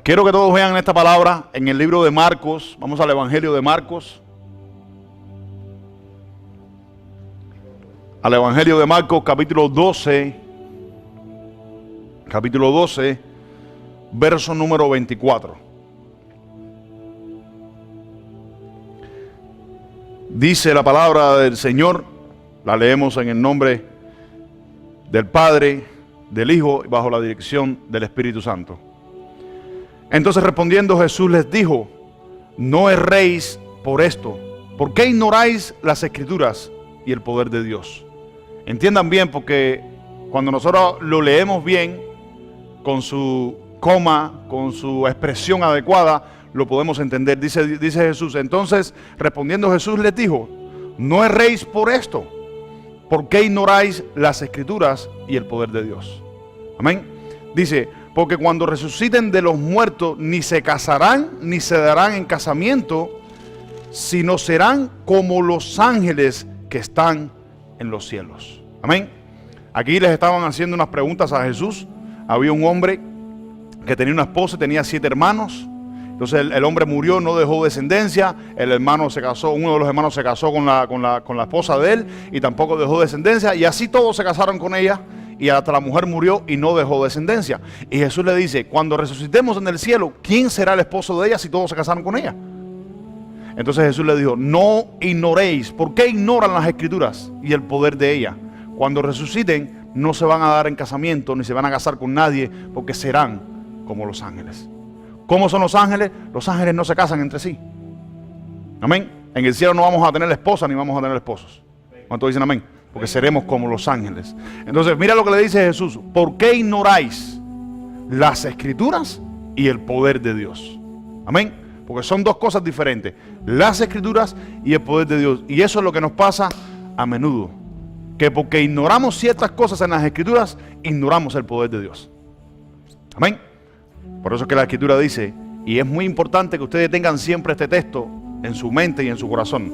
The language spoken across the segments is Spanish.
Quiero que todos vean esta palabra en el libro de Marcos. Vamos al Evangelio de Marcos. Al Evangelio de Marcos, capítulo 12. Capítulo 12, verso número 24. Dice la palabra del Señor, la leemos en el nombre del Padre, del Hijo y bajo la dirección del Espíritu Santo. Entonces respondiendo Jesús les dijo: no erréis por esto. ¿Por qué ignoráis las Escrituras y el poder de Dios? Entiendan bien, porque cuando nosotros lo leemos bien, con su coma, con su expresión adecuada, lo podemos entender. Dice Jesús, entonces respondiendo Jesús les dijo: no erréis por esto. ¿Por qué ignoráis las Escrituras y el poder de Dios? Amén. Dice, porque cuando resuciten de los muertos, ni se casarán, ni se darán en casamiento, sino serán como los ángeles que están en los cielos. Amén. Aquí les estaban haciendo unas preguntas a Jesús. Había un hombre que tenía una esposa, tenía 7 hermanos. Entonces el hombre murió, no dejó descendencia. El hermano se casó, uno de los hermanos se casó con la esposa de él y tampoco dejó descendencia. Y así todos se casaron con ella. Y hasta la mujer murió y no dejó descendencia. Y Jesús le dice, cuando resucitemos en el cielo, ¿quién será el esposo de ella si todos se casaron con ella? Entonces Jesús le dijo, no ignoréis. ¿Por qué ignoran las Escrituras y el poder de ella? Cuando resuciten no se van a dar en casamiento ni se van a casar con nadie, porque serán como los ángeles. ¿Cómo son los ángeles? Los ángeles no se casan entre sí. Amén. En el cielo no vamos a tener esposa ni vamos a tener esposos. ¿Cuántos dicen amén? Porque seremos como los ángeles. Entonces mira lo que le dice Jesús: ¿por qué ignoráis las Escrituras y el poder de Dios? Amén. Porque son dos cosas diferentes: las Escrituras y el poder de Dios. Y eso es lo que nos pasa a menudo, que porque ignoramos ciertas cosas en las Escrituras, ignoramos el poder de Dios. Amén. Por eso es que la Escritura dice, y es muy importante que ustedes tengan siempre este texto en su mente y en su corazón: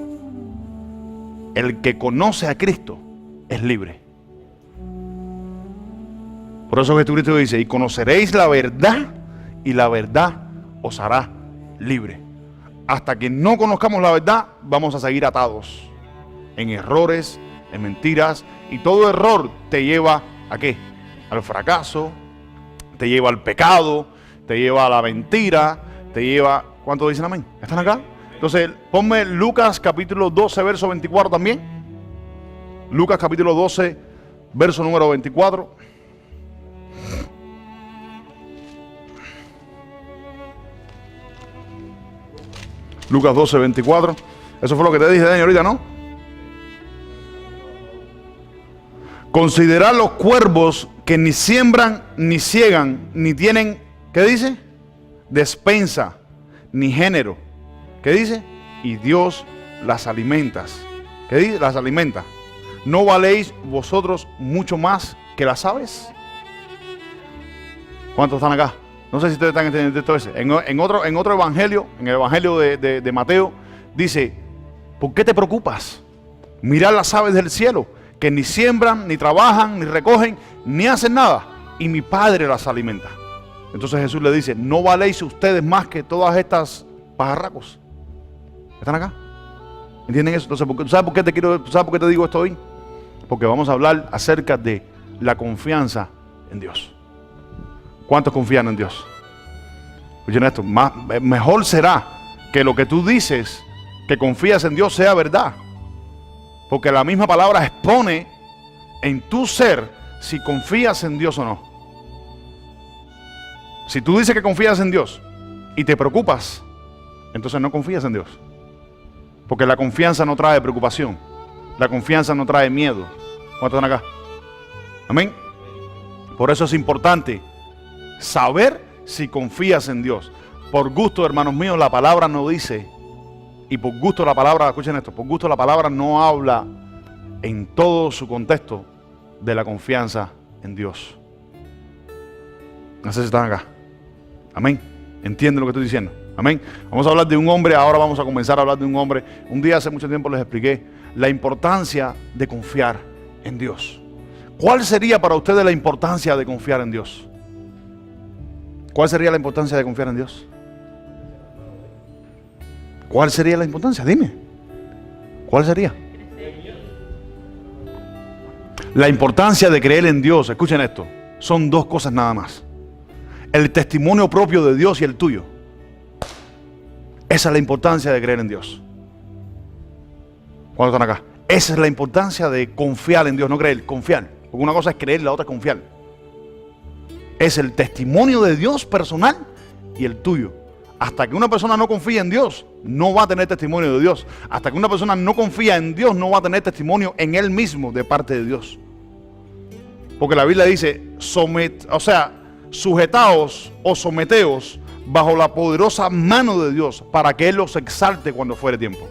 el que conoce a Cristo es libre. Por eso Jesucristo dice, y conoceréis la verdad, y la verdad os hará libre. Hasta que no conozcamos la verdad, vamos a seguir atados en errores, en mentiras, y todo error te lleva ¿a qué? Al fracaso, te lleva al pecado, te lleva a la mentira, te lleva... ¿Cuántos dicen amén? ¿Están acá? Entonces, ponme Lucas capítulo 12, verso 24 también. Lucas capítulo 12, verso número 24. Lucas 12, 24. Eso fue lo que te dije, Daniel, ahorita, ¿no? Considerad los cuervos que ni siembran, ni ciegan, ni tienen, ¿qué dice? Despensa, ni género. ¿Qué dice? Y Dios las alimenta. ¿Qué dice? Las alimenta. ¿No valéis vosotros mucho más que las aves? ¿Cuántos están acá? No sé si ustedes están entendiendo esto. En otro evangelio, en el evangelio de Mateo, dice, ¿por qué te preocupas? Mirad las aves del cielo, que ni siembran, ni trabajan, ni recogen, ni hacen nada, y mi Padre las alimenta. Entonces Jesús le dice, ¿no valéis ustedes más que todas estas pajarracos? ¿Están acá? ¿Entienden eso? Entonces, ¿sabes por qué te digo esto hoy? Porque vamos a hablar acerca de la confianza en Dios. ¿Cuántos confían en Dios? Escuchen esto, mejor será que lo que tú dices, que confías en Dios, sea verdad. Porque la misma palabra expone en tu ser si confías en Dios o no. Si tú dices que confías en Dios y te preocupas, entonces no confías en Dios. Porque la confianza no trae preocupación. La confianza no trae miedo. ¿Cuántos están acá? Amén. Por eso es importante saber si confías en Dios. Por gusto, hermanos míos, la palabra no dice, y por gusto la palabra, escuchen esto, por gusto la palabra no habla en todo su contexto de la confianza en Dios. No sé si están acá. Amén. ¿Entienden lo que estoy diciendo? Amén. Vamos a hablar de un hombre, ahora vamos a comenzar a hablar de un hombre. Un día hace mucho tiempo les expliqué la importancia de confiar en Dios. ¿Cuál sería para ustedes la importancia de confiar en Dios? ¿Cuál sería la importancia de confiar en Dios? ¿Cuál sería la importancia? Dime. ¿Cuál sería? La importancia de creer en Dios, escuchen esto, son dos cosas nada más. El testimonio propio de Dios y el tuyo. Esa es la importancia de creer en Dios. ¿Cuántos están acá? Esa es la importancia de confiar en Dios, no creer, confiar. Porque una cosa es creer, la otra es confiar. Es el testimonio de Dios personal y el tuyo. Hasta que una persona no confía en Dios, no va a tener testimonio de Dios. Hasta que una persona no confía en Dios, no va a tener testimonio en él mismo de parte de Dios. Porque la Biblia dice, sujetaos o someteos bajo la poderosa mano de Dios para que Él los exalte cuando fuere tiempo.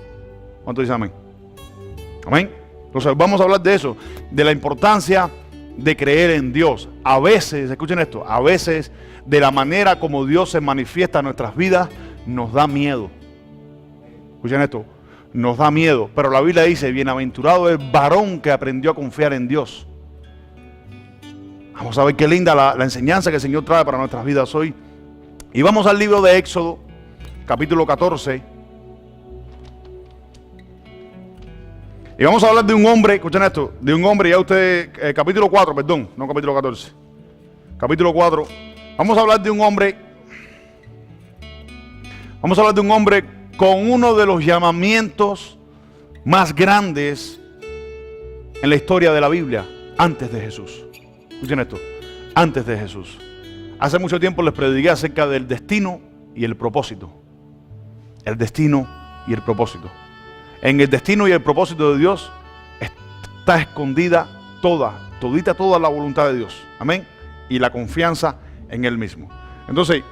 ¿Cuánto dice amén? Amén. Entonces vamos a hablar de eso, de la importancia de creer en Dios. A veces, escuchen esto, a veces de la manera como Dios se manifiesta en nuestras vidas, nos da miedo. Escuchen esto, nos da miedo. Pero la Biblia dice, bienaventurado el varón que aprendió a confiar en Dios. Vamos a ver qué linda la enseñanza que el Señor trae para nuestras vidas hoy. Y vamos al libro de Éxodo, capítulo 14. Y vamos a hablar de un hombre, escuchen esto, de un hombre, ya ustedes, capítulo 4, perdón, no capítulo 14. Capítulo 4. Vamos a hablar de un hombre con uno de los llamamientos más grandes en la historia de la Biblia, antes de Jesús. Escuchen esto, antes de Jesús. Hace mucho tiempo les prediqué acerca del destino y el propósito. El destino y el propósito. En el destino y el propósito de Dios está escondida toda la voluntad de Dios. Amén. Y la confianza en Él mismo. Entonces,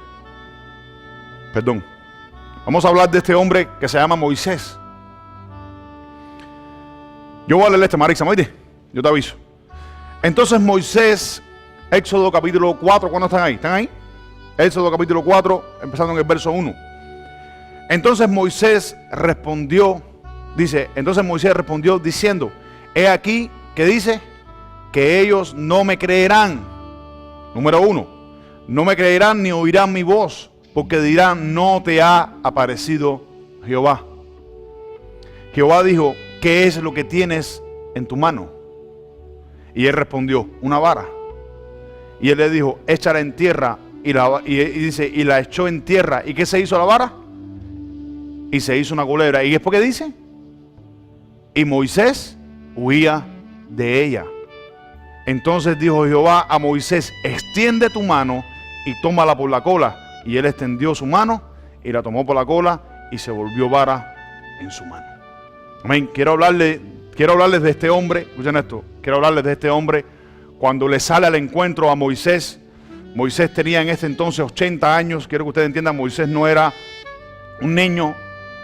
vamos a hablar de este hombre que se llama Moisés. Yo voy a leer Marisa, ¿me oíste? Yo te aviso. Entonces Moisés, Éxodo capítulo 4, ¿cuándo están ahí? ¿Están ahí? Éxodo capítulo 4, empezando en el verso 1. Entonces Moisés respondió diciendo, he aquí, ¿qué dice? Que ellos no me creerán. Número 1, no me creerán ni oirán mi voz, porque dirán, no te ha aparecido Jehová. Jehová dijo, ¿qué es lo que tienes en tu mano? Y él respondió, una vara. Y él le dijo, échala en tierra. Y la echó en tierra. ¿Y qué se hizo la vara? Y se hizo una culebra. ¿Y después qué dice? Y Moisés huía de ella. Entonces dijo Jehová a Moisés, extiende tu mano y tómala por la cola. Y él extendió su mano y la tomó por la cola y se volvió vara en su mano. Amén. Quiero hablarles de este hombre. Escuchen esto. Quiero hablarles de este hombre. Cuando le sale al encuentro a Moisés. Moisés tenía en ese entonces 80 años. Quiero que ustedes entiendan, Moisés no era un niño.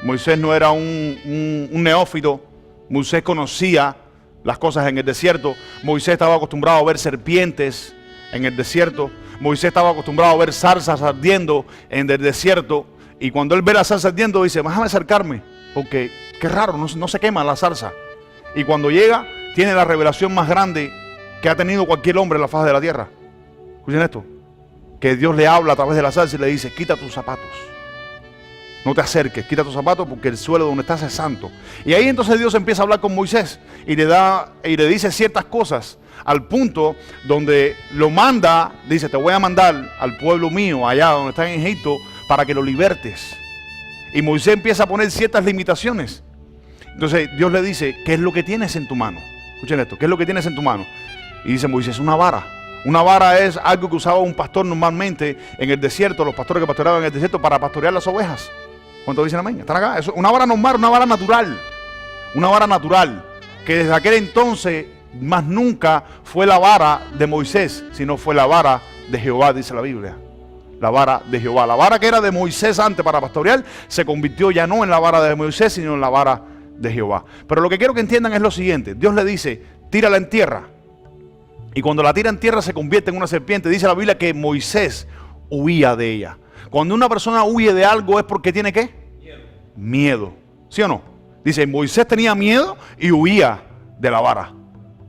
Moisés no era un neófito. Moisés conocía las cosas en el desierto. Moisés estaba acostumbrado a ver serpientes en el desierto. Moisés estaba acostumbrado a ver zarzas ardiendo en el desierto. Y cuando él ve la zarza ardiendo, dice, déjame acercarme, porque qué raro, no se quema la zarza. Y cuando llega, tiene la revelación más grande que ha tenido cualquier hombre en la faz de la tierra. Escuchen esto, que Dios le habla a través de la zarza y le dice, quita tus zapatos. No te acerques, quita tus zapatos porque el suelo donde estás es santo. Y ahí entonces Dios empieza a hablar con Moisés y le dice ciertas cosas al punto donde lo manda, dice, te voy a mandar al pueblo mío allá donde está en Egipto para que lo libertes. Y Moisés empieza a poner ciertas limitaciones. Entonces Dios le dice, ¿qué es lo que tienes en tu mano? Escuchen esto, ¿qué es lo que tienes en tu mano? Y dice Moisés, una vara. Una vara es algo que usaba un pastor normalmente en el desierto, los pastores que pastoreaban en el desierto para pastorear las ovejas. ¿Cuántos dicen amén? ¿Están acá? Eso, una vara normal, una vara natural. Una vara natural, que desde aquel entonces más nunca fue la vara de Moisés, sino fue la vara de Jehová, dice la Biblia. La vara de Jehová. La vara que era de Moisés antes para pastorear, se convirtió ya no en la vara de Moisés, sino en la vara de Jehová. Pero lo que quiero que entiendan es lo siguiente. Dios le dice, tírala en tierra. Y cuando la tira en tierra se convierte en una serpiente. Dice la Biblia que Moisés huía de ella. Cuando una persona huye de algo es porque tiene ¿qué? Miedo. ¿Sí o no? Dice, Moisés tenía miedo y huía de la vara.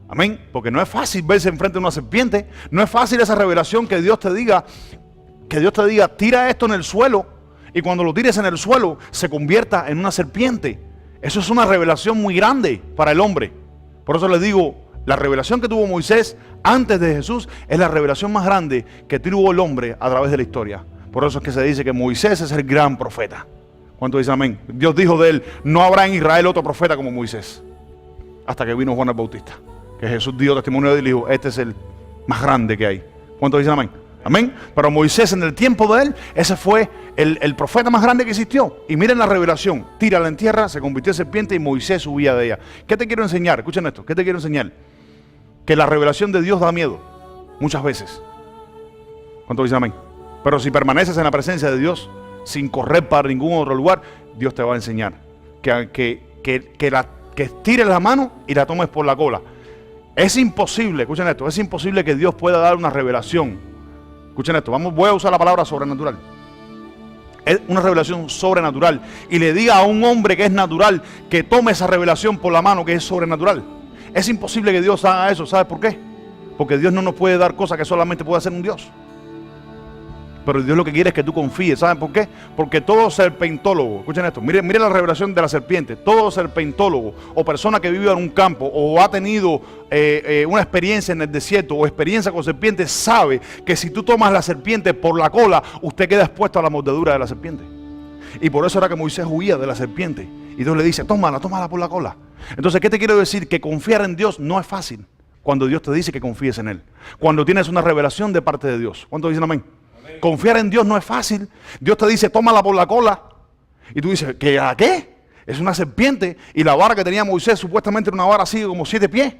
Amén. Porque no es fácil verse enfrente de una serpiente. No es fácil esa revelación que Dios te diga, que Dios te diga, tira esto en el suelo, y cuando lo tires en el suelo, se convierta en una serpiente. Eso es una revelación muy grande para el hombre. Por eso les digo, la revelación que tuvo Moisés antes de Jesús es la revelación más grande que tuvo el hombre a través de la historia. Por eso es que se dice que Moisés es el gran profeta. ¿Cuánto dicen amén? Dios dijo de él, no habrá en Israel otro profeta como Moisés. Hasta que vino Juan el Bautista, que Jesús dio testimonio de él y dijo, este es el más grande que hay. ¿Cuánto dicen amén? Amén. Pero Moisés, en el tiempo de él, ese fue el profeta más grande que existió. Y miren la revelación, tírala en tierra, se convirtió en serpiente y Moisés huía de ella. ¿Qué te quiero enseñar? Escuchen esto, ¿qué te quiero enseñar? Que la revelación de Dios da miedo, muchas veces. ¿Cuánto dicen amén? Pero si permaneces en la presencia de Dios, sin correr para ningún otro lugar, Dios te va a enseñar que estires la mano y la tomes por la cola. Es imposible, escuchen esto, es imposible que Dios pueda dar una revelación. Escuchen esto, voy a usar la palabra sobrenatural. Es una revelación sobrenatural. Y le diga a un hombre que es natural que tome esa revelación por la mano que es sobrenatural. Es imposible que Dios haga eso. ¿Sabes por qué? Porque Dios no nos puede dar cosas que solamente puede hacer un Dios. Pero Dios lo que quiere es que tú confíes. ¿Saben por qué? Porque todo serpentólogo, escuchen esto, miren la revelación de la serpiente. Todo serpentólogo o persona que vive en un campo o ha tenido una experiencia en el desierto o experiencia con serpientes sabe que si tú tomas la serpiente por la cola, usted queda expuesto a la mordedura de la serpiente. Y por eso era que Moisés huía de la serpiente. Y Dios le dice, tómala por la cola. Entonces, ¿qué te quiero decir? Que confiar en Dios no es fácil cuando Dios te dice que confíes en Él. Cuando tienes una revelación de parte de Dios. ¿Cuántos dicen amén? Confiar en Dios no es fácil. Dios te dice, tómala por la cola. Y tú dices, ¿a qué? Es una serpiente. Y la vara que tenía Moisés supuestamente era una vara así como 7 pies.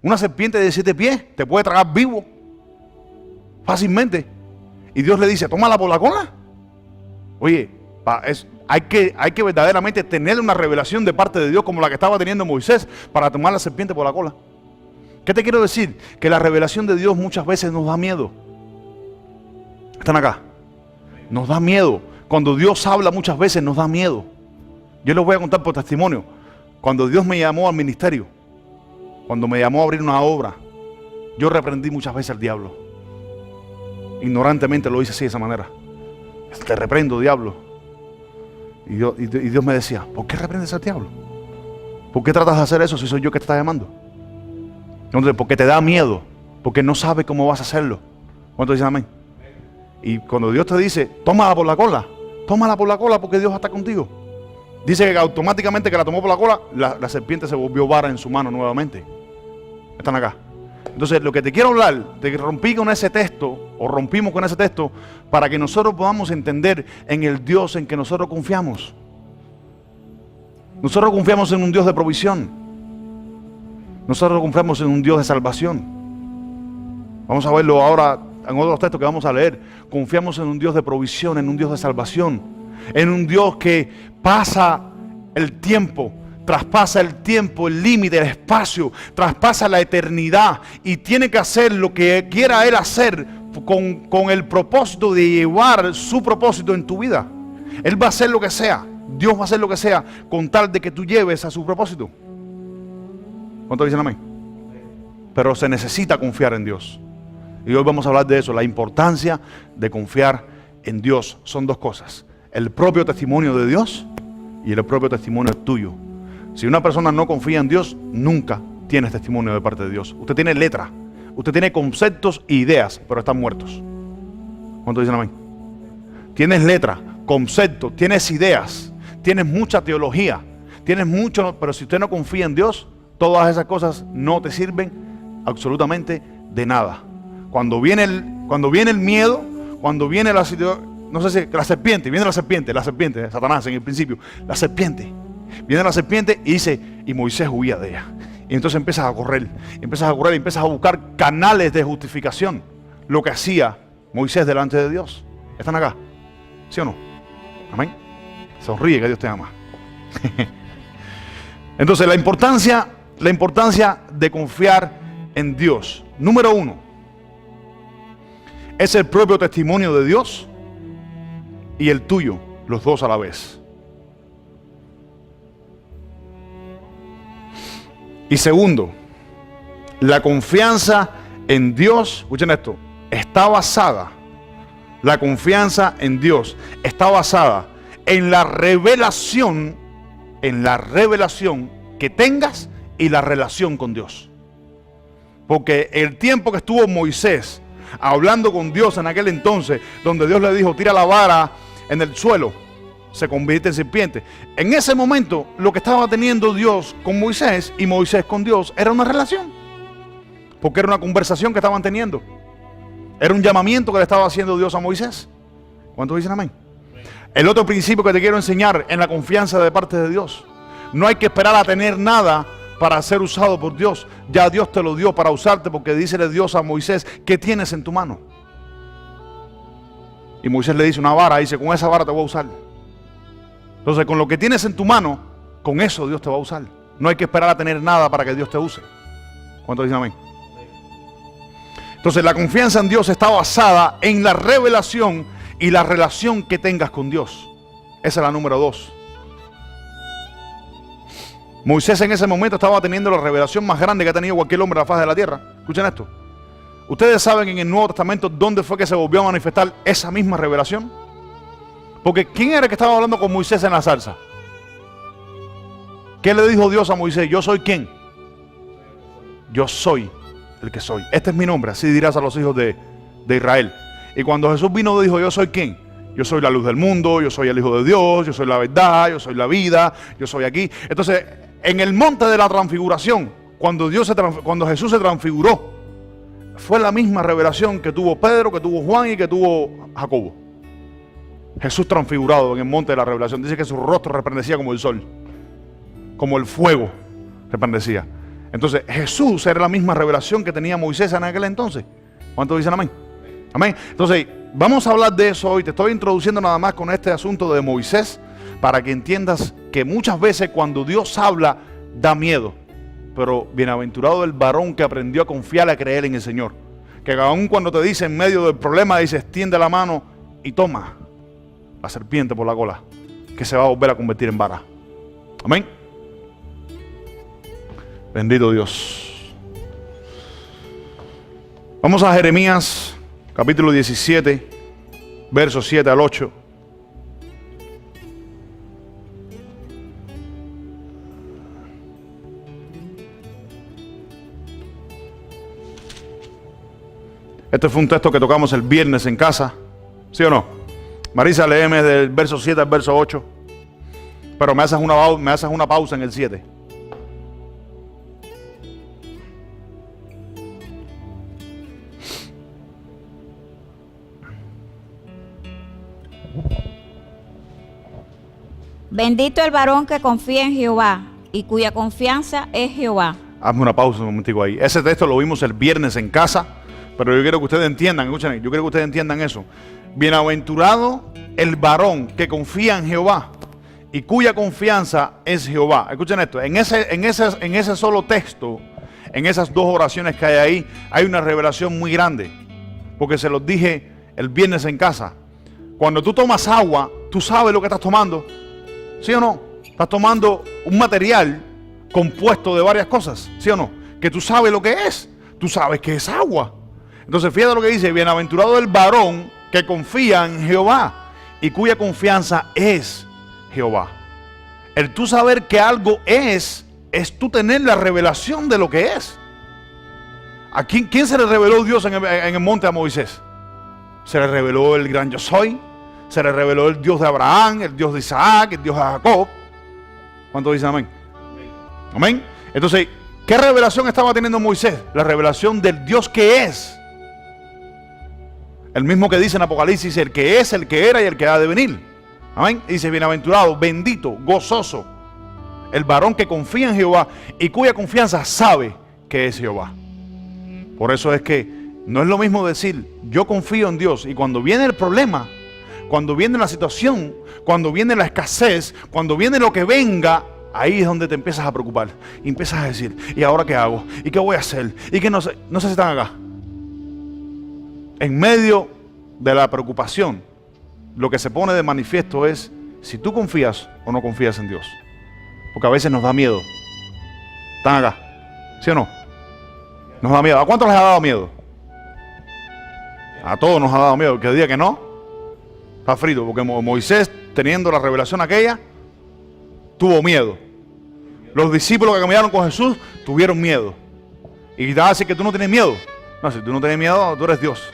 Una serpiente de 7 pies te puede tragar vivo fácilmente. Y Dios le dice, tómala por la cola. Oye, hay que verdaderamente tener una revelación de parte de Dios como la que estaba teniendo Moisés para tomar la serpiente por la cola. ¿Qué te quiero decir? Que la revelación de Dios muchas veces nos da miedo. ¿Están acá? Nos da miedo. Cuando Dios habla muchas veces nos da miedo. Yo les voy a contar por testimonio. Cuando Dios me llamó al ministerio, cuando me llamó a abrir una obra, yo reprendí muchas veces al diablo. Ignorantemente lo hice así de esa manera. Te reprendo, diablo. Y Dios me decía, ¿por qué reprendes al diablo? ¿Por qué tratas de hacer eso si soy yo que te está llamando? Entonces, porque te da miedo, porque no sabes cómo vas a hacerlo. ¿Cuántos dicen amén? Y cuando Dios te dice, tómala por la cola porque Dios está contigo. Dice que automáticamente que la tomó por la cola, la serpiente se volvió vara en su mano nuevamente. Están acá. Entonces, lo que te quiero hablar, te rompí con ese texto, o rompimos con ese texto, para que nosotros podamos entender en el Dios en que nosotros confiamos. Nosotros confiamos en un Dios de provisión. Nosotros confiamos en un Dios de salvación. Vamos a verlo ahora en otros textos que vamos a leer. Confiamos en un Dios de provisión, en un Dios de salvación, en un Dios que pasa el tiempo, traspasa el tiempo, el límite, el espacio, traspasa la eternidad y tiene que hacer lo que quiera Él hacer con el propósito de llevar su propósito en tu vida. Él va a hacer lo que sea, Dios va a hacer lo que sea con tal de que tú lleves a su propósito. ¿Cuántos dicen amén? Pero se necesita confiar en Dios. Y hoy vamos a hablar de eso, la importancia de confiar en Dios. Son dos cosas, el propio testimonio de Dios y el propio testimonio tuyo. Si una persona no confía en Dios, nunca tienes testimonio de parte de Dios. Usted tiene letra, usted tiene conceptos e ideas, pero están muertos. ¿Cuántos dicen amén? Tienes letra, conceptos, tienes ideas, tienes mucha teología, tienes mucho, pero si usted no confía en Dios, todas esas cosas no te sirven absolutamente de nada. Cuando viene el miedo, cuando viene la situación, no sé si la serpiente, viene la serpiente, Satanás en el principio, la serpiente. Viene la serpiente y dice, y Moisés huía de ella. Y entonces empiezas a correr, empiezas a buscar canales de justificación. Lo que hacía Moisés delante de Dios. ¿Están acá? ¿Sí o no? Amén. Sonríe que Dios te ama. Entonces la importancia de confiar en Dios. Número 1, es el propio testimonio de Dios y el tuyo, los dos a la vez. Y segundo, la confianza en Dios, escuchen esto, está basada La confianza en Dios está basada en la revelación que tengas y la relación con Dios. Porque el tiempo que estuvo Moisés hablando con Dios en aquel entonces, donde Dios le dijo, tira la vara en el suelo, se convierte en serpiente. En ese momento, lo que estaba teniendo Dios con Moisés y Moisés con Dios era una relación. Porque era una conversación que estaban teniendo. Era un llamamiento que le estaba haciendo Dios a Moisés. ¿Cuántos dicen amén? El otro principio que te quiero enseñar en la confianza de parte de Dios. No hay que esperar a tener nada para ser usado por Dios. Ya Dios te lo dio para usarte, porque dícele Dios a Moisés, ¿qué tienes en tu mano? Y Moisés le dice una vara, dice, con esa vara te voy a usar. Entonces, con lo que tienes en tu mano, con eso Dios te va a usar. No hay que esperar a tener nada para que Dios te use. ¿Cuántos dicen amén? Entonces, la confianza en Dios está basada en la revelación y la relación que tengas con Dios. Esa es la número 2. Moisés en ese momento estaba teniendo la revelación más grande que ha tenido cualquier hombre a la faz de la tierra. Escuchen esto. ¿Ustedes saben en el Nuevo Testamento dónde fue que se volvió a manifestar esa misma revelación? Porque ¿quién era el que estaba hablando con Moisés en la zarza? ¿Qué le dijo Dios a Moisés? ¿Yo soy quién? Yo soy el que soy. Este es mi nombre, así dirás a los hijos de Israel. Y cuando Jesús vino dijo, ¿yo soy quién? Yo soy la luz del mundo, yo soy el Hijo de Dios, yo soy la verdad, yo soy la vida, yo soy aquí. Entonces, en el monte de la transfiguración, cuando Jesús se transfiguró, fue la misma revelación que tuvo Pedro, que tuvo Juan y que tuvo Jacobo. Jesús transfigurado en el monte de la revelación. Dice que su rostro resplandecía como el sol, como el fuego resplandecía. Entonces Jesús era la misma revelación que tenía Moisés en aquel entonces. ¿Cuántos dicen amén? Amén. Entonces vamos a hablar de eso hoy. Te estoy introduciendo nada más con este asunto de Moisés, para que entiendas que muchas veces cuando Dios habla da miedo. Pero bienaventurado el varón que aprendió a confiar y a creer en el Señor. Que aún cuando te dice en medio del problema, dice, extiende la mano y toma la serpiente por la cola, que se va a volver a convertir en vara. Amén. Bendito Dios. Vamos a Jeremías capítulo 17, versos 7 al 8. Este fue un texto que tocamos el viernes en casa, ¿sí o no? Marisa, léeme del verso 7 al verso 8. Pero me haces una pausa en el 7. Bendito el varón que confía en Jehová y cuya confianza es Jehová. Hazme una pausa un momentico ahí. Ese texto lo vimos el viernes en casa, pero yo quiero que ustedes entiendan, escuchen, yo quiero que ustedes entiendan eso. Bienaventurado el varón que confía en Jehová y cuya confianza es Jehová. Escuchen esto, en ese solo texto, en esas dos oraciones que hay ahí, hay una revelación muy grande. Porque se los dije el viernes en casa. Cuando tú tomas agua, tú sabes lo que estás tomando. ¿Sí o no? Estás tomando un material compuesto de varias cosas. ¿Sí o no? Que tú sabes lo que es. Tú sabes que es agua. Entonces fíjate lo que dice. Bienaventurado el varón que confía en Jehová y cuya confianza es Jehová. El tú saber que algo es tú tener la revelación de lo que es. ¿A quién se le reveló Dios en el monte a Moisés? Se le reveló el gran yo soy. Se le reveló el Dios de Abraham, el Dios de Isaac, el Dios de Jacob. ¿Cuántos dicen amén? Amén. Entonces, ¿qué revelación estaba teniendo Moisés? La revelación del Dios que es. El mismo que dice en Apocalipsis, el que es, el que era y el que ha de venir. Amén. Y dice, bienaventurado, bendito, gozoso, el varón que confía en Jehová y cuya confianza sabe que es Jehová. Por eso es que no es lo mismo decir, yo confío en Dios, y cuando viene el problema, cuando viene la situación, cuando viene la escasez, cuando viene lo que venga, ahí es donde te empiezas a preocupar. Y empiezas a decir, ¿y ahora qué hago? ¿Y qué voy a hacer? ¿Y qué no sé? No sé si están acá. En medio de la preocupación, lo que se pone de manifiesto es si tú confías o no confías en Dios. Porque a veces nos da miedo. ¿Están acá? ¿Sí o no? Nos da miedo. ¿A cuántos les ha dado miedo? A todos nos ha dado miedo. Que diga que no, Está frito, porque Moisés, teniendo la revelación aquella, tuvo miedo. Los discípulos que caminaron con Jesús tuvieron miedo. Y te va a decir que tú no tienes miedo. No, si tú no tienes miedo, tú eres Dios.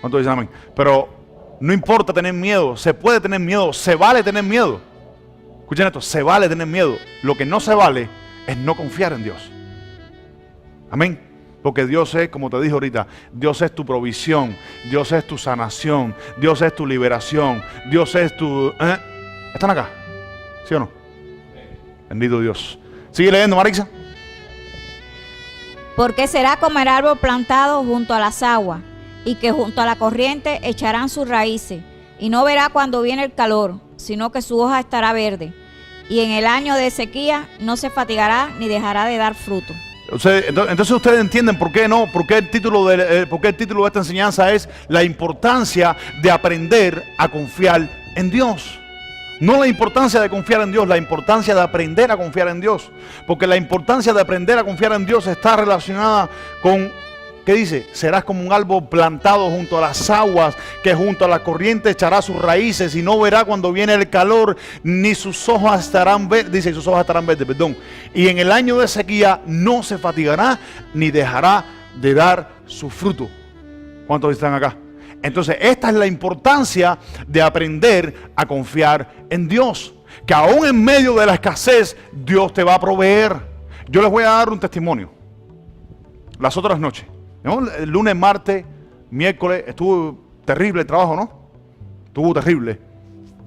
¿Cuántos dicen amén? Pero no importa tener miedo, se puede tener miedo, se vale tener miedo. Escuchen esto, se vale tener miedo. Lo que no se vale es no confiar en Dios. Amén. Porque Dios es, como te dije ahorita, Dios es tu provisión, Dios es tu sanación, Dios es tu liberación, Dios es tu... ¿Están acá? ¿Sí o no? Bendito Dios. Sigue leyendo, Marixa. Porque será como el árbol plantado junto a las aguas, y que junto a la corriente echarán sus raíces, y no verá cuando viene el calor, sino que su hoja estará verde, y en el año de sequía no se fatigará ni dejará de dar fruto. Entonces ustedes entienden por qué no, por qué el título de esta enseñanza es la importancia de aprender a confiar en Dios. No la importancia de confiar en Dios, la importancia de aprender a confiar en Dios. Porque la importancia de aprender a confiar en Dios está relacionada con, ¿qué dice? Serás como un árbol plantado junto a las aguas, que junto a la corriente echará sus raíces y no verá cuando viene el calor, ni sus hojas estarán verdes, dice, sus hojas estarán verdes, perdón. Y en el año de sequía no se fatigará, ni dejará de dar su fruto. ¿Cuántos están acá? Entonces, esta es la importancia de aprender a confiar en Dios. Que aún en medio de la escasez, Dios te va a proveer. Yo les voy a dar un testimonio. Las otras noches, ¿no? El lunes, martes, miércoles, estuvo terrible el trabajo, ¿no? Estuvo terrible.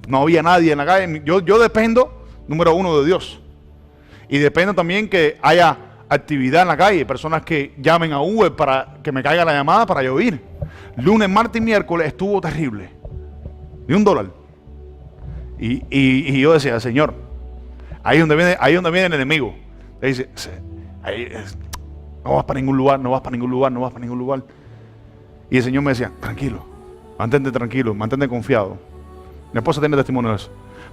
No había nadie en la calle. Yo dependo, número uno, de Dios. Y dependo también que haya actividad en la calle. Personas que llamen a Uber para que me caiga la llamada para yo ir. Lunes, martes y miércoles estuvo terrible. Ni $1. Y yo decía, Señor, ahí es donde viene el enemigo. Le dice, no vas para ningún lugar, no vas para ningún lugar, no vas para ningún lugar. Y el Señor me decía, tranquilo, mantente confiado. Mi esposa tiene testimonio de eso.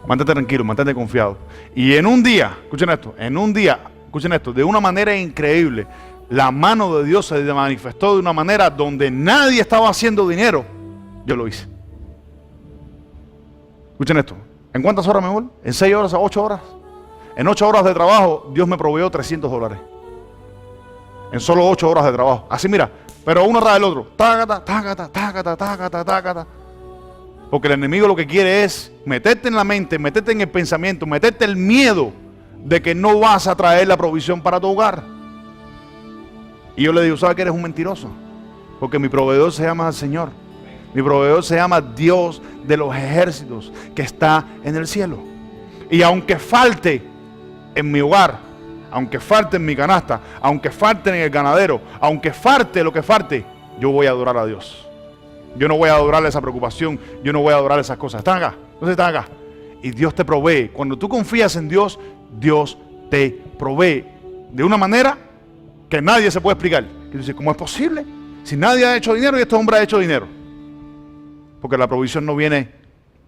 Mantente tranquilo, mantente confiado. Y en un día, escuchen esto, de una manera increíble, la mano de Dios se manifestó de una manera donde nadie estaba haciendo dinero. Yo lo hice. Escuchen esto. ¿En cuántas horas, mi amor? ¿En 6 horas a 8 horas? En 8 horas de trabajo, Dios me proveyó $300. En solo 8 horas de trabajo. Así mira, pero uno tras del otro. Tácata, tácata, tácata, tácata, tácata. Porque el enemigo lo que quiere es meterte en la mente, meterte en el pensamiento, meterte el miedo de que no vas a traer la provisión para tu hogar. Y yo le digo, ¿sabes que eres un mentiroso? Porque mi proveedor se llama el Señor. Mi proveedor se llama Dios de los ejércitos, que está en el cielo. Y aunque falte en mi hogar, aunque falte en mi canasta, aunque falte en el ganadero, aunque falte lo que falte, yo voy a adorar a Dios. Yo no voy a adorar esa preocupación, yo no voy a adorar esas cosas. ¿Están acá? No sé si están acá. Y Dios te provee. Cuando tú confías en Dios, Dios te provee de una manera que nadie se puede explicar. Que dice, ¿cómo es posible? Si nadie ha hecho dinero y este hombre ha hecho dinero. Porque la provisión no viene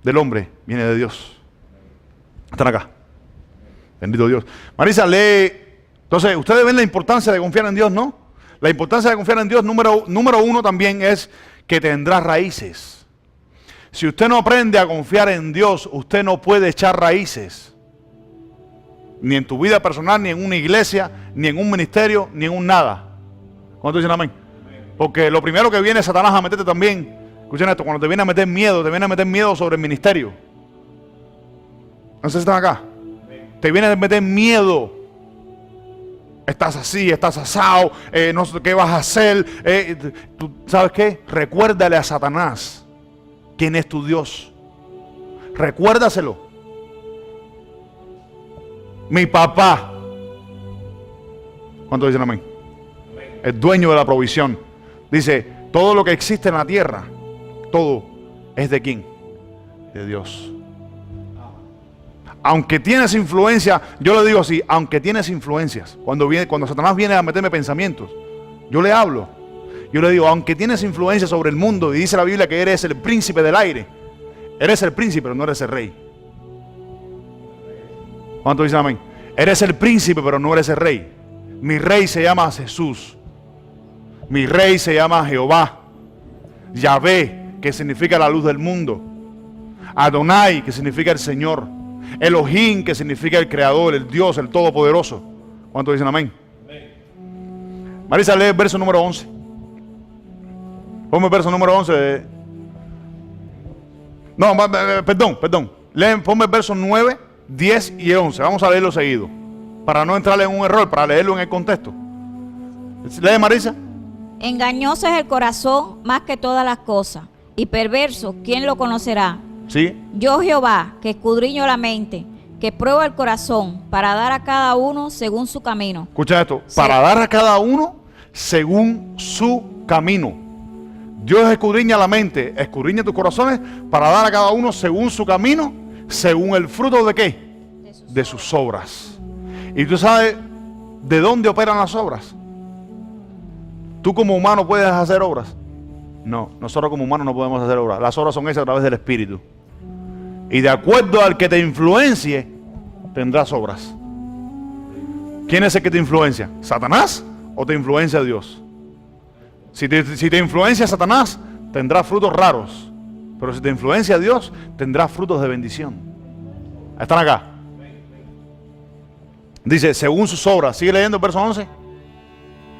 del hombre, viene de Dios. Están acá. Bendito Dios. Marisa, lee. Entonces, ustedes ven la importancia de confiar en Dios, ¿no? La importancia de confiar en Dios, número uno también es que tendrá raíces. Si usted no aprende a confiar en Dios, usted no puede echar raíces. Ni en tu vida personal, ni en una iglesia, ni en un ministerio, ni en un nada. ¿Cuántos dicen amén? Porque lo primero que viene es Satanás a meterte también. Escuchen esto, cuando te viene a meter miedo sobre el ministerio. No sé si están acá. Te viene a meter miedo. Estás así, estás asado, no sé qué vas a hacer. ¿Tú sabes qué? Recuérdale a Satanás quién es tu Dios. Recuérdaselo. Mi papá. ¿Cuántos dicen amén? El dueño de la provisión. Dice, todo lo que existe en la tierra, todo es de quién? De Dios. Aunque tienes influencia, yo le digo así, aunque tienes influencias, cuando Satanás viene a meterme pensamientos, yo le hablo. Yo le digo, aunque tienes influencia sobre el mundo, y dice la Biblia que eres el príncipe del aire, eres el príncipe, pero no eres el rey. ¿Cuántos dicen amén? Eres el príncipe, pero no eres el rey. Mi rey se llama Jesús. Mi rey se llama Jehová. Yahvé, que significa la luz del mundo. Adonai, que significa el Señor. Elohim, que significa el Creador, el Dios, el Todopoderoso. ¿Cuántos dicen amén? Marisa, lee el verso número 11. Ponme el verso número 11. No, perdón. Ponme el verso 9, 10 y 11. Vamos a leerlo seguido. Para no entrarle en un error, para leerlo en el contexto. Lee, Marisa. Engañoso es el corazón más que todas las cosas, y perverso, ¿quién lo conocerá? Sí. Yo Jehová, que escudriño la mente, que prueba el corazón, para dar a cada uno según su camino. Escucha esto, Sí. para dar a cada uno según su camino. Dios escudriña la mente, escudriña tus corazones, para dar a cada uno según su camino, según el fruto de ¿qué? De sus obras. Y tú sabes de dónde operan las obras. ¿Tú como humano puedes hacer obras? No, nosotros como humanos no podemos hacer obras. Las obras son hechas a través del Espíritu. Y de acuerdo al que te influencie, tendrás obras. ¿Quién es el que te influencia? ¿Satanás o te influencia Dios? Si te influencia Satanás, tendrás frutos raros. Pero si te influencia Dios, tendrás frutos de bendición. ¿Están acá? Dice, según sus obras. Sigue leyendo el verso 11.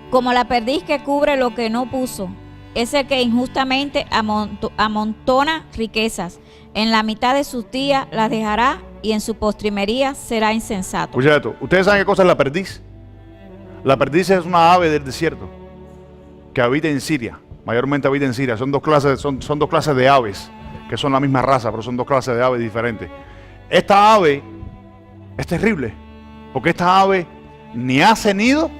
Como la perdiz que cubre lo que no puso, es el que injustamente amontona riquezas. En la mitad de sus días las dejará, y en su postrimería será insensato. Escucha esto. ¿Ustedes saben qué cosa es la perdiz? La perdiz es una ave del desierto que habita en Siria. Mayormente habita en Siria. Son dos clases de aves que son la misma raza, pero son dos clases de aves diferentes. Esta ave es terrible, porque esta ave ni hace nido.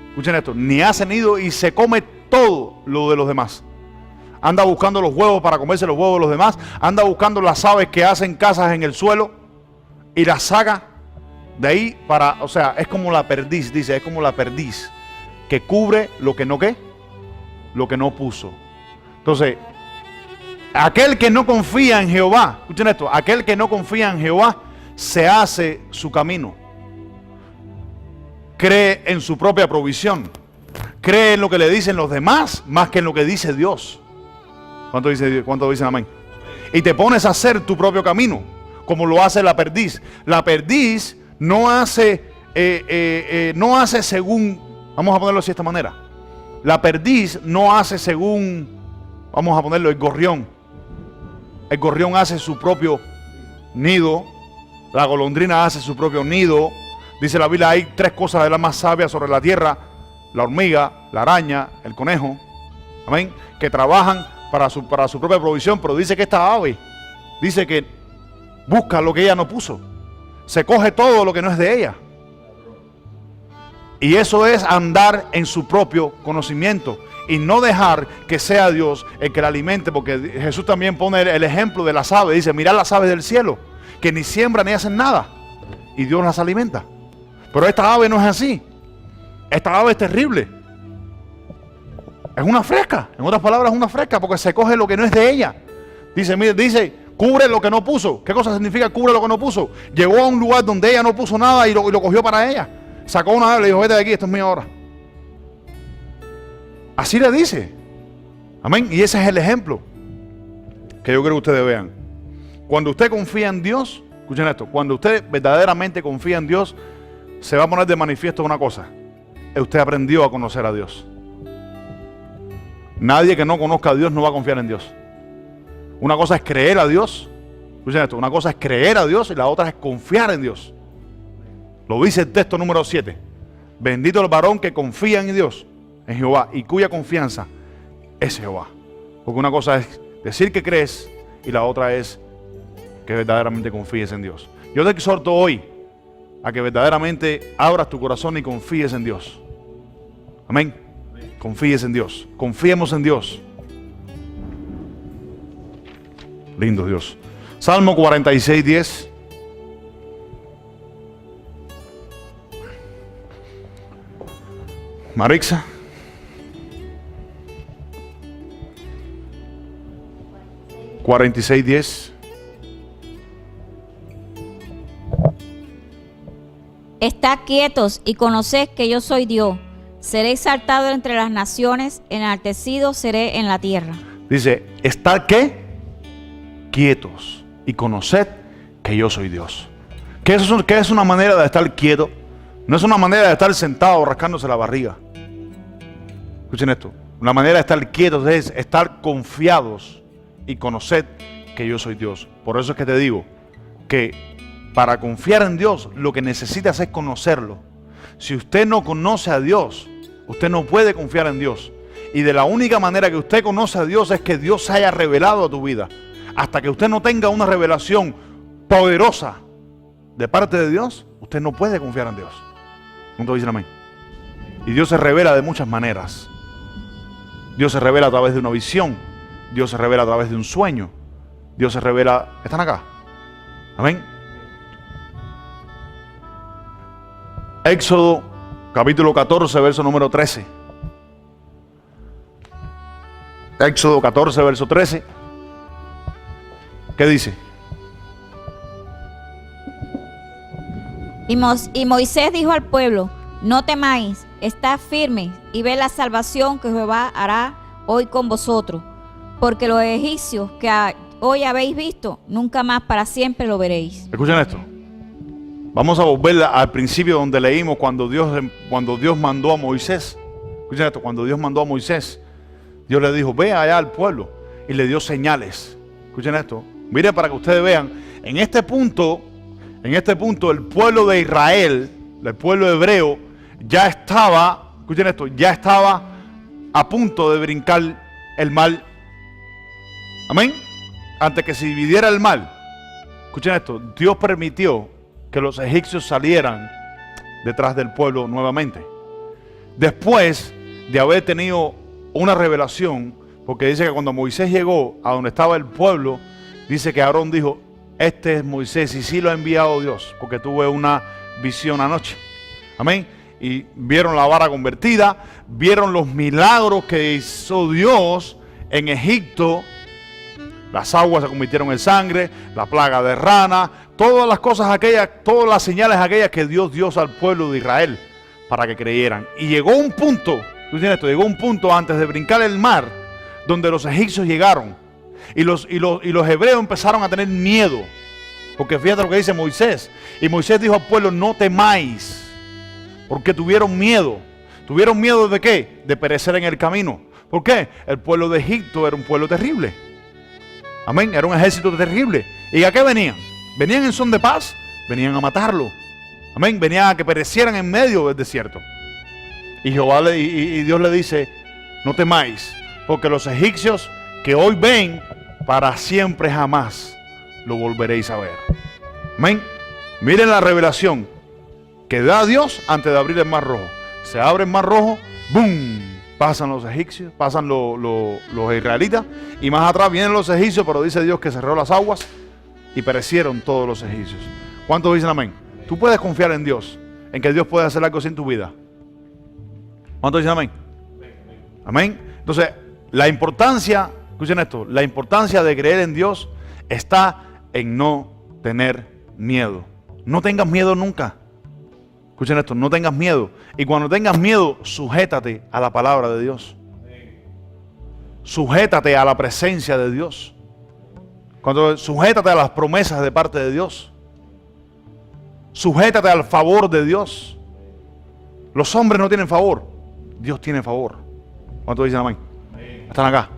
Escuchen esto, ni hace nido y se come todo lo de los demás. Anda buscando los huevos para comerse los huevos de los demás. Anda buscando las aves que hacen casas en el suelo y las saca de ahí para, o sea, es como la perdiz, dice, es como la perdiz que cubre lo que no, ¿qué? Lo que no puso. Entonces, aquel que no confía en Jehová, escuchen esto, aquel que no confía en Jehová se hace su camino. Cree en su propia provisión. Cree en lo que le dicen los demás más que en lo que dice Dios. ¿Cuánto dicen amén? Y te pones a hacer tu propio camino, como lo hace la perdiz. La perdiz no hace según, vamos a ponerlo así de esta manera. La perdiz no hace según, vamos a ponerlo, el gorrión. El gorrión hace su propio nido. La golondrina hace su propio nido. Dice la Biblia, hay tres cosas de las más sabias sobre la tierra: la hormiga, la araña, el conejo. Amén. Que trabajan para su propia provisión. Pero dice que esta ave, dice que busca lo que ella no puso. Se coge todo lo que no es de ella. Y eso es andar en su propio conocimiento. Y no dejar que sea Dios el que la alimente. Porque Jesús también pone el ejemplo de las aves. Dice, mirad las aves del cielo, que ni siembran ni hacen nada, y Dios las alimenta. Pero esta ave no es así. Esta ave es terrible. Es una fresca. En otras palabras, es una fresca porque se coge lo que no es de ella. Dice, mire, dice, cubre lo que no puso. ¿Qué cosa significa cubre lo que no puso? Llegó a un lugar donde ella no puso nada y lo cogió para ella. Sacó una ave y le dijo, vete de aquí, esto es mío ahora. Así le dice. Amén. Y ese es el ejemplo que yo quiero que ustedes vean. Cuando usted confía en Dios, escuchen esto, cuando usted verdaderamente confía en Dios, se va a poner de manifiesto una cosa: usted aprendió a conocer a Dios. Nadie que no conozca a Dios no va a confiar en Dios. Una cosa es creer a Dios, escuchen esto, una cosa es creer a Dios y la otra es confiar en Dios. Lo dice el texto número 7. Bendito el varón que confía en Dios, en Jehová, y cuya confianza es Jehová. Porque una cosa es decir que crees y la otra es que verdaderamente confíes en Dios. Yo te exhorto hoy a que verdaderamente abras tu corazón y confíes en Dios. Amén. Confíes en Dios. Confiemos en Dios. Lindo Dios. Salmo 46, 10. Marixa. $46.10. Estad quietos y conoced que yo soy Dios. Seré exaltado entre las naciones, enaltecido seré en la tierra. Dice, ¿estad qué? Quietos y conoced que yo soy Dios. ¿Qué es una manera de estar quieto? No es una manera de estar sentado rascándose la barriga. Escuchen esto. Una manera de estar quietos es estar confiados y conoced que yo soy Dios. Por eso es que te digo que para confiar en Dios lo que necesitas es conocerlo. Si usted no conoce a Dios, usted no puede confiar en Dios. Y de la única manera que usted conoce a Dios es que Dios se haya revelado a tu vida. Hasta que usted no tenga una revelación poderosa de parte de Dios, usted no puede confiar en Dios. ¿Cuántos dicen amén? Y Dios se revela de muchas maneras. Dios se revela a través de una visión. Dios se revela a través de un sueño. Dios se revela... ¿Están acá? Amén. Éxodo capítulo 14, verso número 13. Éxodo 14, verso 13. ¿Qué dice? Y Moisés dijo al pueblo: no temáis, estad firmes y ved la salvación que Jehová hará hoy con vosotros, porque los egipcios que hoy habéis visto, nunca más para siempre lo veréis. Escuchen esto. Vamos a volver al principio donde leímos cuando Dios mandó a Moisés. Escuchen esto, cuando Dios mandó a Moisés, Dios le dijo: ve allá al pueblo, y le dio señales. Escuchen esto. Miren para que ustedes vean, en este punto el pueblo de Israel, el pueblo hebreo, ya estaba, escuchen esto, ya estaba a punto de brincar el mar. Amén. Antes que se dividiera el mar, escuchen esto, Dios permitió que los egipcios salieran detrás del pueblo nuevamente. Después de haber tenido una revelación, porque dice que cuando Moisés llegó a donde estaba el pueblo, dice que Aarón dijo: este es Moisés, y sí lo ha enviado Dios, porque tuve una visión anoche. Amén. Y vieron la vara convertida, vieron los milagros que hizo Dios en Egipto. Las aguas se convirtieron en sangre, la plaga de rana, todas las cosas aquellas, todas las señales aquellas que Dios dio al pueblo de Israel para que creyeran. Y llegó un punto, llegó un punto antes de brincar el mar, donde los egipcios llegaron. Y los hebreos empezaron a tener miedo. Porque fíjate lo que dice Moisés. Y Moisés dijo al pueblo: no temáis. Porque tuvieron miedo. ¿Tuvieron miedo de qué? De perecer en el camino. ¿Por qué? El pueblo de Egipto era un pueblo terrible. Amén. Era un ejército terrible. ¿Y a qué venían? ¿Venían en son de paz? Venían a matarlo. Amén. Venían a que perecieran en medio del desierto. Y Dios le dice: no temáis. Porque los egipcios que hoy ven, para siempre jamás lo volveréis a ver. Amén. Miren la revelación que da Dios antes de abrir el mar rojo. Se abre el mar rojo, ¡boom! Pasan los egipcios, pasan los israelitas, y más atrás vienen los egipcios, pero dice Dios que cerró las aguas y perecieron todos los egipcios. ¿Cuántos dicen amén? Tú puedes confiar en Dios, en que Dios puede hacer algo en tu vida. ¿Cuántos dicen amén? Amén. Entonces, la importancia, escuchen esto, la importancia de creer en Dios está en no tener miedo. No tengas miedo nunca. Escuchen esto, no tengas miedo. Y cuando tengas miedo, sujétate a la palabra de Dios. Sujétate a la presencia de Dios. Sujétate a las promesas de parte de Dios. Sujétate al favor de Dios. Los hombres no tienen favor, Dios tiene favor. ¿Cuántos dicen amén? Están acá.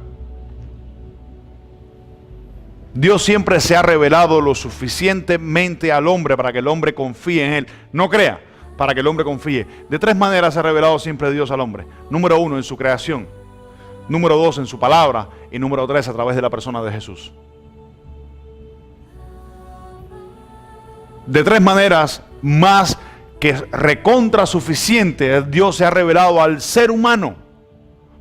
Dios siempre se ha revelado lo suficientemente al hombre para que el hombre confíe en él. No crea, para que el hombre confíe. De tres maneras se ha revelado siempre Dios al hombre. Número 1, en su creación. Número 2, en su palabra. Y número 3, a través de la persona de Jesús. De tres maneras más que recontra suficiente, Dios se ha revelado al ser humano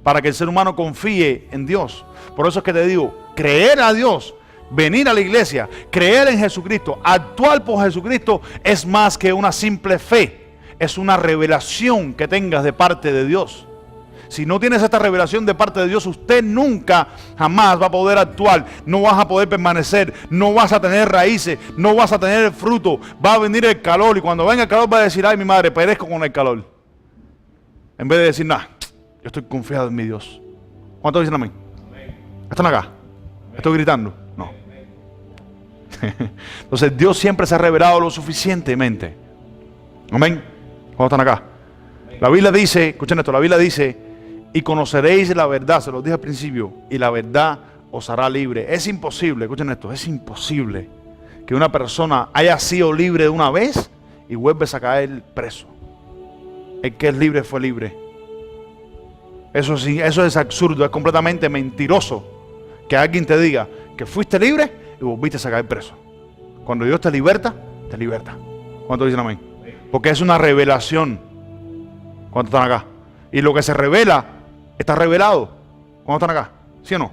para que el ser humano confíe en Dios. Por eso es que te digo, creer a Dios, venir a la iglesia, creer en Jesucristo, actuar por Jesucristo es más que una simple fe. Es una revelación que tengas de parte de Dios. Si no tienes esta revelación de parte de Dios, usted nunca, jamás va a poder actuar. No vas a poder permanecer, no vas a tener raíces, no vas a tener fruto. Va a venir el calor y cuando venga el calor va a decir: ay, mi madre, perezco con el calor. En vez de decir: nah, yo estoy confiado en mi Dios. ¿Cuántos dicen amén? ¿Están acá? ¿Estoy gritando? No. Entonces Dios siempre se ha revelado lo suficientemente. Amén. ¿Cómo están acá? La Biblia dice, escuchen esto, la Biblia dice, y conoceréis la verdad, se los dije al principio, y la verdad os hará libre. Es imposible, escuchen esto, es imposible que una persona haya sido libre de una vez y vuelves a caer preso. El que es libre fue libre. Eso sí, eso es absurdo, es completamente mentiroso que alguien te diga que fuiste libre y volviste a caer preso. Cuando Dios te liberta, te liberta. ¿Cuántos dicen amén? Porque es una revelación. ¿Cuántos están acá? Y lo que se revela está revelado. ¿Cuántos están acá? ¿Sí o no?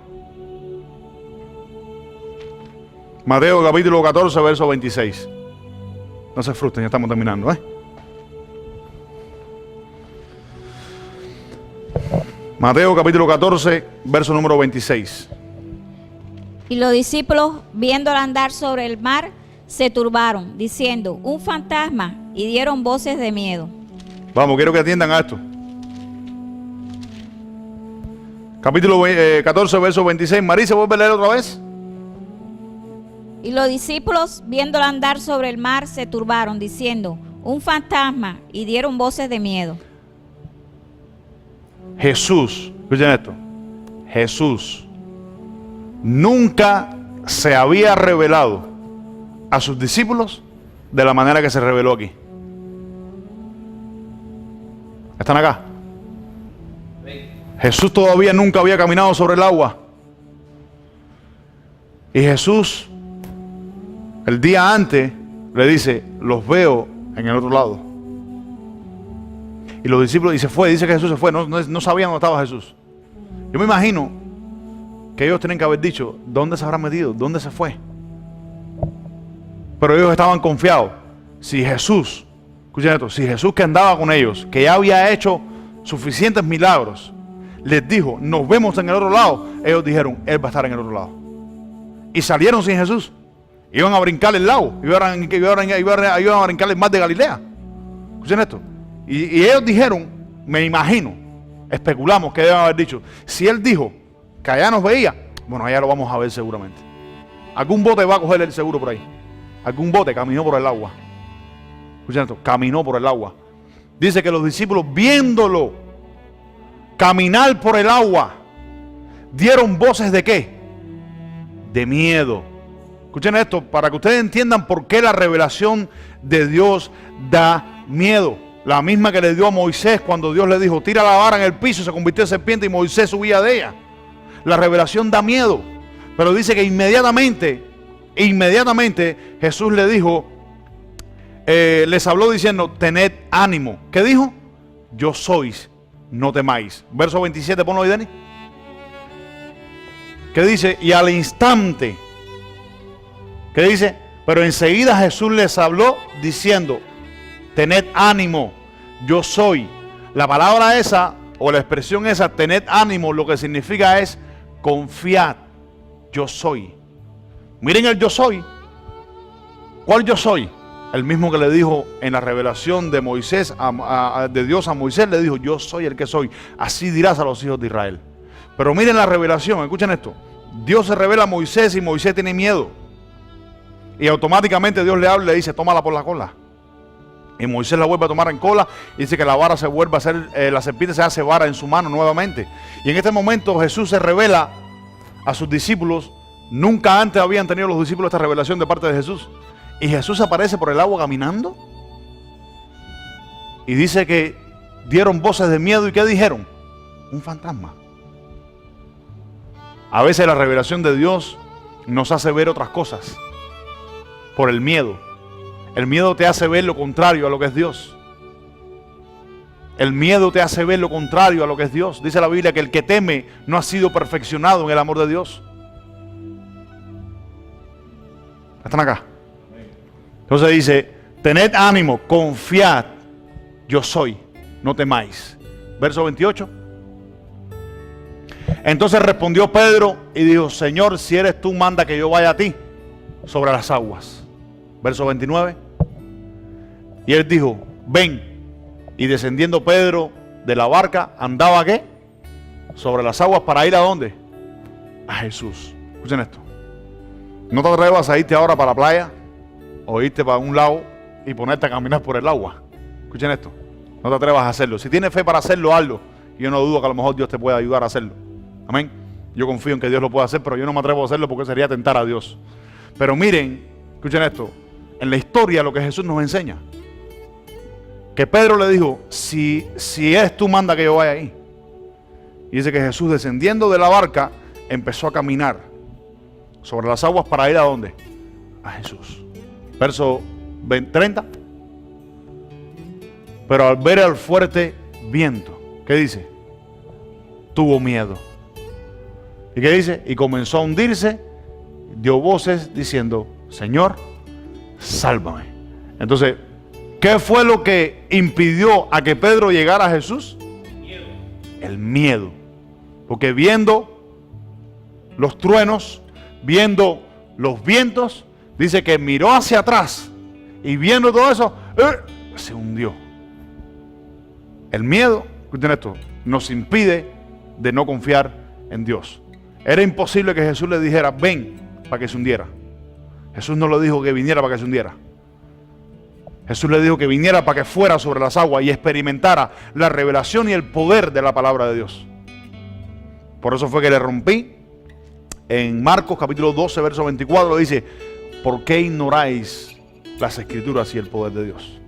Mateo capítulo 14, verso 26. No se frustren, ya estamos terminando, Mateo capítulo 14, verso número 26. Y los discípulos, viéndolo andar sobre el mar, se turbaron, diciendo, un fantasma, y dieron voces de miedo. Vamos, quiero que atiendan a esto. Capítulo 14, verso 26. Marisa, ¿vuelve a leer otra vez? Y los discípulos, viéndolo andar sobre el mar, se turbaron, diciendo, un fantasma, y dieron voces de miedo. Jesús, escuchen esto, Jesús nunca se había revelado a sus discípulos de la manera que se reveló aquí. ¿Están acá? Jesús todavía nunca había caminado sobre el agua. Y Jesús, el día antes, le dice, los veo en el otro lado. Y los discípulos, y se fue, dice que Jesús se fue, no sabían dónde estaba Jesús. Yo me imagino que ellos tienen que haber dicho, ¿dónde se habrá metido? ¿Dónde se fue? Pero ellos estaban confiados. Si Jesús, escuchen esto, si Jesús que andaba con ellos, que ya había hecho suficientes milagros, les dijo, nos vemos en el otro lado, ellos dijeron, Él va a estar en el otro lado. Y salieron sin Jesús. Iban a brincar el lago, iban a brincar el mar de Galilea. Escuchen esto. Y ellos dijeron, me imagino, especulamos que deben haber dicho, si Él dijo que allá nos veía, bueno, allá lo vamos a ver seguramente. Algún bote va a coger el seguro por ahí. Algún bote caminó por el agua. Escuchen esto, caminó por el agua. Dice que los discípulos, viéndolo caminar por el agua, dieron voces de ¿qué? De miedo. Escuchen esto, para que ustedes entiendan por qué la revelación de Dios da miedo. La misma que le dio a Moisés cuando Dios le dijo, tira la vara en el piso, se convirtió en serpiente y Moisés subía de ella. La revelación da miedo. Pero dice que inmediatamente Jesús le dijo, les habló diciendo, tened ánimo. ¿Qué dijo? Yo sois, no temáis. Verso 27, ponlo ahí, Dani. ¿Qué dice? Y al instante, ¿qué dice? Pero enseguida Jesús les habló diciendo, tened ánimo, yo soy. La palabra esa, o la expresión esa, tened ánimo, lo que significa es confiad, yo soy. Miren el yo soy. ¿Cuál yo soy? El mismo que le dijo en la revelación de Moisés, de Dios a Moisés, le dijo, yo soy el que soy. Así dirás a los hijos de Israel. Pero miren la revelación, escuchen esto. Dios se revela a Moisés y Moisés tiene miedo. Y automáticamente Dios le habla y le dice, tómala por la cola. Y Moisés la vuelve a tomar en cola y dice que la vara se vuelve a hacer, la serpiente se hace vara en su mano nuevamente. Y en este momento Jesús se revela a sus discípulos. Nunca antes habían tenido los discípulos esta revelación de parte de Jesús. Y Jesús aparece por el agua caminando. Y dice que dieron voces de miedo. ¿Y qué dijeron? Un fantasma. A veces la revelación de Dios nos hace ver otras cosas por el miedo. El miedo te hace ver lo contrario a lo que es Dios. El miedo te hace ver lo contrario a lo que es Dios. Dice la Biblia que el que teme no ha sido perfeccionado en el amor de Dios. ¿Están acá? Entonces dice, tened ánimo, confiad, yo soy, no temáis. Verso 28. Entonces respondió Pedro y dijo, Señor, si eres tú, manda que yo vaya a ti sobre las aguas. Verso 29. Y él dijo, ven. Y descendiendo Pedro de la barca, andaba ¿qué? Sobre las aguas para ir ¿a dónde? A Jesús. Escuchen esto. No te atrevas a irte ahora para la playa o irte para un lago y ponerte a caminar por el agua. Escuchen esto. No te atrevas a hacerlo. Si tienes fe para hacerlo, hazlo. Y yo no dudo que a lo mejor Dios te pueda ayudar a hacerlo. Amén. Yo confío en que Dios lo pueda hacer, pero yo no me atrevo a hacerlo porque sería tentar a Dios. Pero miren, escuchen esto. En la historia lo que Jesús nos enseña. Que Pedro le dijo, si eres tú, manda que yo vaya ahí. Y dice que Jesús, descendiendo de la barca, empezó a caminar sobre las aguas para ir ¿a dónde? A Jesús. Verso 30. Pero al ver el fuerte viento, ¿qué dice? Tuvo miedo. ¿Y qué dice? Y comenzó a hundirse, dio voces diciendo, Señor, sálvame. Entonces, ¿qué fue lo que impidió a que Pedro llegara a Jesús? El miedo. Porque viendo los truenos, viendo los vientos, dice que miró hacia atrás y viendo todo eso, se hundió. El miedo, escuchen esto, nos impide de no confiar en Dios. Era imposible que Jesús le dijera, ven, para que se hundiera. Jesús no le dijo que viniera para que se hundiera. Jesús le dijo que viniera para que fuera sobre las aguas y experimentara la revelación y el poder de la palabra de Dios. Por eso fue que le rompí. En Marcos capítulo 12, verso 24 dice, ¿por qué ignoráis las escrituras y el poder de Dios?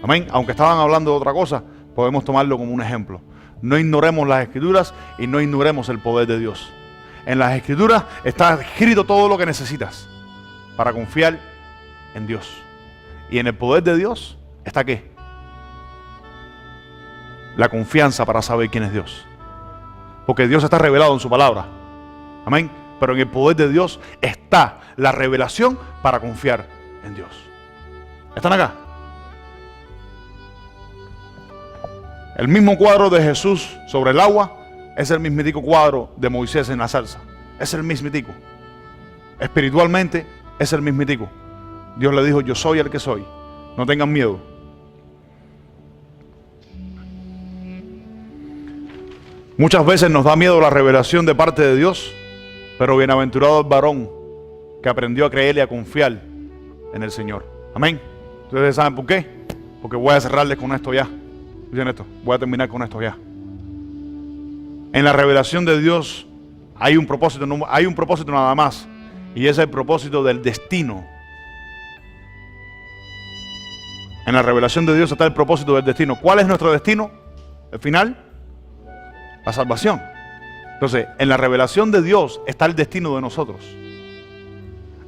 Amén. Aunque estaban hablando de otra cosa, podemos tomarlo como un ejemplo. No ignoremos las escrituras y no ignoremos el poder de Dios. En las escrituras está escrito todo lo que necesitas para confiar en Dios. Y en el poder de Dios está ¿qué? La confianza para saber quién es Dios. Porque Dios está revelado en su palabra. Amén. Pero en el poder de Dios está la revelación para confiar en Dios. ¿Están acá? El mismo cuadro de Jesús sobre el agua es el mismitico cuadro de Moisés en la zarza. Es el mismitico. Espiritualmente es el mismitico. Dios le dijo, yo soy el que soy. No tengan miedo. Muchas veces nos da miedo la revelación de parte de Dios, pero bienaventurado el varón que aprendió a creer y a confiar en el Señor. Amén. Ustedes saben por qué. Porque voy a cerrarles con esto ya. Miren esto, voy a terminar con esto ya. En la revelación de Dios hay un propósito nada más. Y ese es el propósito del destino. En la revelación de Dios está el propósito del destino. ¿Cuál es nuestro destino? El final, la salvación. Entonces, en la revelación de Dios está el destino de nosotros.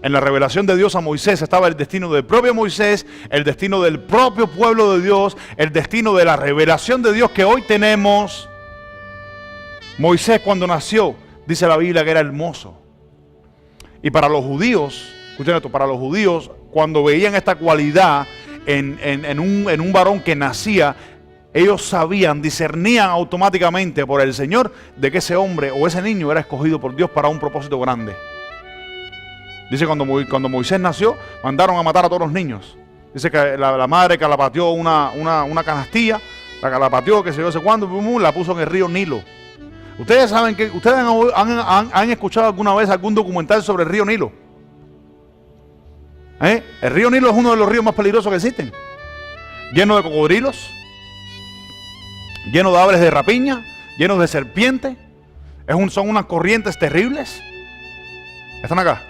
En la revelación de Dios a Moisés estaba el destino del propio Moisés, el destino del propio pueblo de Dios, el destino de la revelación de Dios que hoy tenemos. Moisés cuando nació, dice la Biblia que era hermoso. Y para los judíos, escuchen esto, para los judíos, cuando veían esta cualidad en un varón que nacía, ellos sabían, discernían automáticamente por el Señor de que ese hombre o ese niño era escogido por Dios para un propósito grande. Dice cuando Moisés nació, mandaron a matar a todos los niños. Dice que la madre calapateó una canastilla, la calapateó, que se yo sé cuándo, la puso en el río Nilo. Ustedes saben que, ustedes han escuchado alguna vez algún documental sobre el río Nilo. El río Nilo es uno de los ríos más peligrosos que existen. Lleno de cocodrilos, lleno de aves de rapiña, lleno de serpientes. Son unas corrientes terribles. Están acá.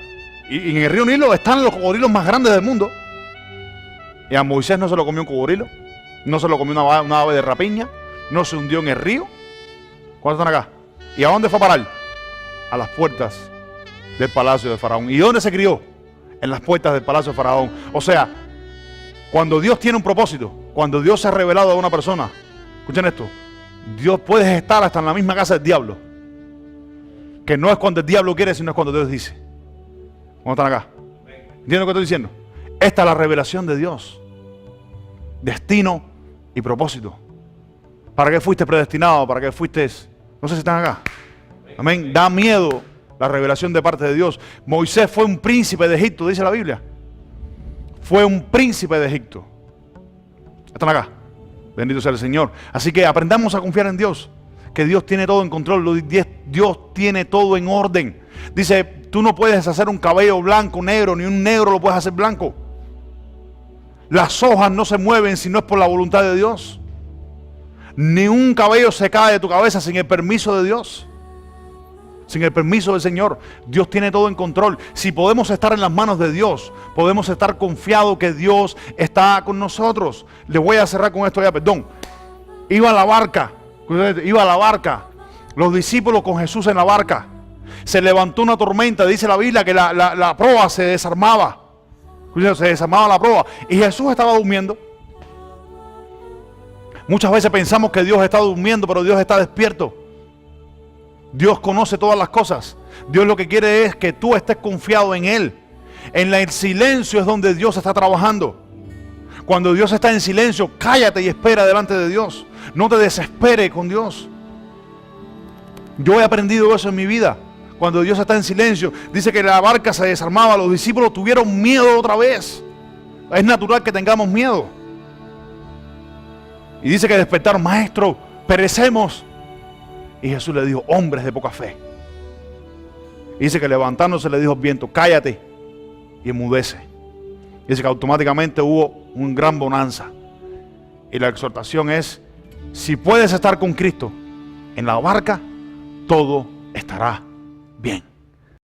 Y en el río Nilo están los cocodrilos más grandes del mundo. Y a Moisés no se lo comió un cocodrilo, no se lo comió una ave de rapiña, no se hundió en el río. ¿Cuántos están acá? ¿Y a dónde fue a parar? A las puertas del palacio de Faraón. ¿Y dónde se crió? En las puertas del palacio de Faraón. O sea, cuando Dios tiene un propósito, cuando Dios se ha revelado a una persona, escuchen esto, Dios puede estar hasta en la misma casa del diablo. Que no es cuando el diablo quiere, sino es cuando Dios dice. ¿Cómo están acá? ¿Entienden lo que estoy diciendo? Esta es la revelación de Dios. Destino y propósito. ¿Para qué fuiste predestinado? ¿Para qué fuiste? No sé si están acá. Amén. Da miedo la revelación de parte de Dios. Moisés fue un príncipe de Egipto, dice la Biblia. Fue un príncipe de Egipto. ¿Están acá? Bendito sea el Señor. Así que aprendamos a confiar en Dios. Que Dios tiene todo en control. Dios tiene todo en orden. Dice tú no puedes hacer un cabello blanco negro, ni un negro lo puedes hacer blanco. Las hojas no se mueven si no es por la voluntad de Dios. Ni un cabello se cae de tu cabeza sin el permiso de Dios. Sin el permiso del Señor. Dios tiene todo en control. Si podemos estar en las manos de Dios, podemos estar confiados que Dios está con nosotros. Les voy a cerrar con esto ya, perdón. Iba a la barca. Los discípulos con Jesús en la barca. Se levantó una tormenta, dice la Biblia que la proa se desarmaba. Se desarmaba la proa. Y Jesús estaba durmiendo. Muchas veces pensamos que Dios está durmiendo, pero Dios está despierto. Dios conoce todas las cosas. Dios lo que quiere es que tú estés confiado en Él. En el silencio es donde Dios está trabajando. Cuando Dios está en silencio, cállate y espera delante de Dios. No te desesperes con Dios. Yo he aprendido eso en mi vida. Cuando Dios está en silencio, dice que la barca se desarmaba, los discípulos tuvieron miedo otra vez. Es natural que tengamos miedo. Y dice que despertaron, maestro, perecemos. Y Jesús le dijo, hombres de poca fe. Y dice que levantándose le dijo al viento, cállate y enmudece. Dice que automáticamente hubo un gran bonanza. Y la exhortación es, si puedes estar con Cristo en la barca, todo estará bien.